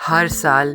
हर साल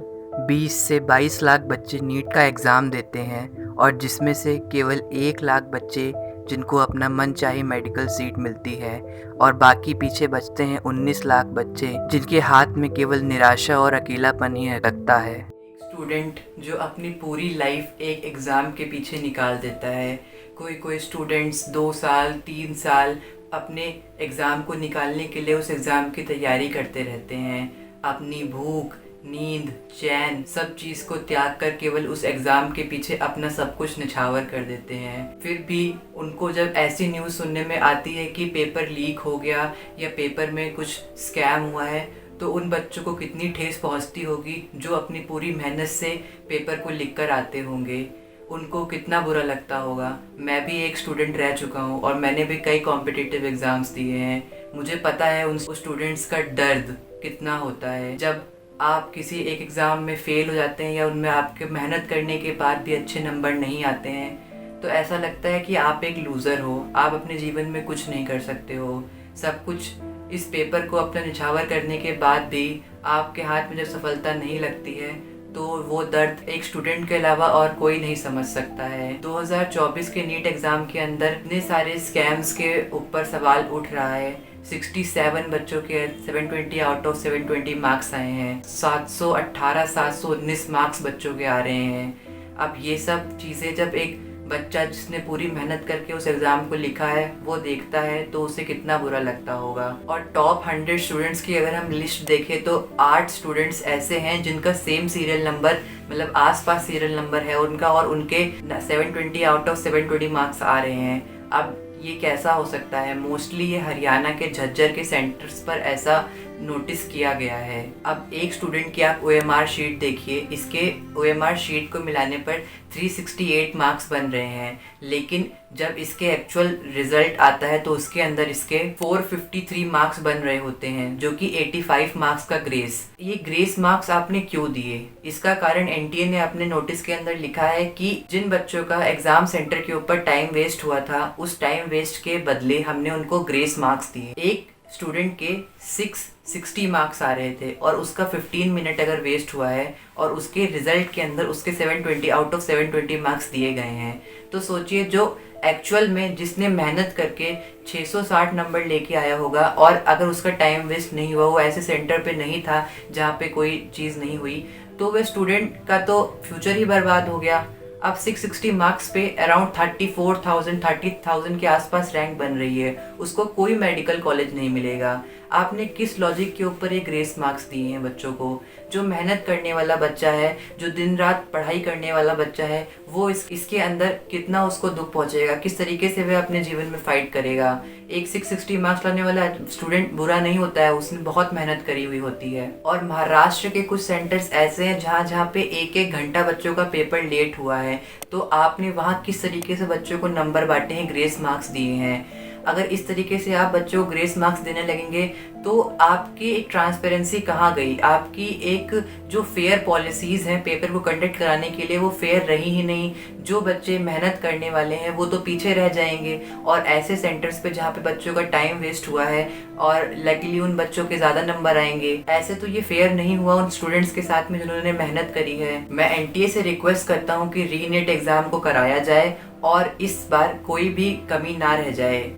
20 से 22 लाख बच्चे नीट का एग्ज़ाम देते हैं और जिसमें से केवल 1 लाख बच्चे जिनको अपना मनचाही मेडिकल सीट मिलती है और बाकी पीछे बचते हैं 19 लाख बच्चे जिनके हाथ में केवल निराशा और अकेलापन ही लगता है। स्टूडेंट जो अपनी पूरी लाइफ एक एग्ज़ाम के पीछे निकाल देता है। कोई स्टूडेंट्स 2 साल 3 साल अपने एग्ज़ाम को निकालने के लिए उस एग्ज़ाम की तैयारी करते रहते हैं। अपनी भूख, नींद, चैन सब चीज़ को त्याग कर केवल उस एग्ज़ाम के पीछे अपना सब कुछ निछावर कर देते हैं। फिर भी उनको जब ऐसी न्यूज़ सुनने में आती है कि पेपर लीक हो गया या पेपर में कुछ स्कैम हुआ है, तो उन बच्चों को कितनी ठेस पहुंचती होगी जो अपनी पूरी मेहनत से पेपर को लिख कर आते होंगे। उनको कितना बुरा लगता होगा। मैं भी एक स्टूडेंट रह चुका हूँ और मैंने भी कई कॉम्पिटिटिव एग्ज़ाम्स दिए हैं। मुझे पता है उन स्टूडेंट्स का दर्द कितना होता है जब आप किसी एक एग्ज़ाम में फ़ेल हो जाते हैं या उनमें आपके मेहनत करने के बाद भी अच्छे नंबर नहीं आते हैं। तो ऐसा लगता है कि आप एक लूज़र हो, आप अपने जीवन में कुछ नहीं कर सकते हो। सब कुछ इस पेपर को अपना निछावर करने के बाद भी आपके हाथ में जब सफलता नहीं लगती है तो वो दर्द एक स्टूडेंट के अलावा और कोई नहीं समझ सकता है। 2024 के नीट एग्ज़ाम के अंदर इतने सारे स्कैम्स के ऊपर सवाल उठ रहा है। 67 बच्चों के 720 आउट ऑफ 720 मार्क्स आए हैं। 718 719 मार्क्स बच्चों के आ रहे हैं। अब ये सब चीज़ें जब एक बच्चा जिसने पूरी मेहनत करके उस एग्ज़ाम को लिखा है वो देखता है तो उसे कितना बुरा लगता होगा। और टॉप 100 स्टूडेंट्स की अगर हम लिस्ट देखें तो 8 स्टूडेंट्स ऐसे हैं जिनका सेम सीरियल नंबर मतलब आसपास सीरियल नंबर है उनका और उनके 720 आउट ऑफ 720 मार्क्स आ रहे हैं। अब ये कैसा हो सकता है? मोस्टली ये हरियाणा के झज्जर के सेंटर्स पर ऐसा नोटिस किया गया है। अब एक स्टूडेंट की आप OMR शीट देखिए, इसके OMR शीट को मिलाने पर 368 मार्क्स बन रहे हैं, लेकिन जब इसके एक्चुअल रिजल्ट आता है तो उसके अंदर इसके 453 मार्क्स बन रहे होते हैं, जो कि 85 मार्क्स का ग्रेस। ये ग्रेस मार्क्स आपने क्यों दिए? इसका कारण NTA ने अपने नोटिस के अंदर लिखा है कि जिन बच्चों का एग्जाम सेंटर के ऊपर टाइम वेस्ट हुआ था उस टाइम वेस्ट के बदले हमने उनको ग्रेस मार्क्स दिए। एक स्टूडेंट के 660 मार्क्स आ रहे थे और उसका 15 मिनट अगर वेस्ट हुआ है और उसके रिजल्ट के अंदर उसके 720 आउट ऑफ 720 मार्क्स दिए गए हैं, तो सोचिए जो एक्चुअल में जिसने मेहनत करके 660 नंबर लेके आया होगा और अगर उसका टाइम वेस्ट नहीं हुआ, वो ऐसे सेंटर पे नहीं था जहाँ पे कोई चीज़ नहीं हुई, तो वह स्टूडेंट का तो फ्यूचर ही बर्बाद हो गया। अब 660 मार्क्स पे अराउंड 30,000 के आसपास रैंक बन रही है, उसको कोई मेडिकल कॉलेज नहीं मिलेगा। आपने किस लॉजिक के ऊपर ये ग्रेस मार्क्स दिए हैं बच्चों को? जो मेहनत करने वाला बच्चा है, जो दिन रात पढ़ाई करने वाला बच्चा है, वो इसके अंदर कितना उसको दुख पहुंचेगा, किस तरीके से वह अपने जीवन में फाइट करेगा। एक 660 मार्क्स लाने वाला स्टूडेंट बुरा नहीं होता है, उसने बहुत मेहनत करी हुई होती है। और महाराष्ट्र के कुछ सेंटर्स ऐसे हैं जहाँ पे एक एक घंटा बच्चों का पेपर लेट हुआ है, तो आपने वहाँ किस तरीके से बच्चों को नंबर बांटे हैं, ग्रेस मार्क्स दिए हैं। अगर इस तरीके से आप बच्चों को ग्रेस मार्क्स देने लगेंगे तो आपकी एक ट्रांसपेरेंसी कहाँ गई? आपकी एक जो फेयर पॉलिसीज़ हैं पेपर को कंडक्ट कराने के लिए, वो फेयर रही ही नहीं। जो बच्चे मेहनत करने वाले हैं वो तो पीछे रह जाएंगे और ऐसे सेंटर्स पे जहाँ पे बच्चों का टाइम वेस्ट हुआ है और लकीली उन बच्चों के ज़्यादा नंबर आएंगे। ऐसे तो ये फेयर नहीं हुआ उन स्टूडेंट्स के साथ में जिन्होंने मेहनत करी है। मैं NTA से रिक्वेस्ट करता हूँ कि रीनेट एग्ज़ाम को कराया जाए और इस बार कोई भी कमी ना रह जाए।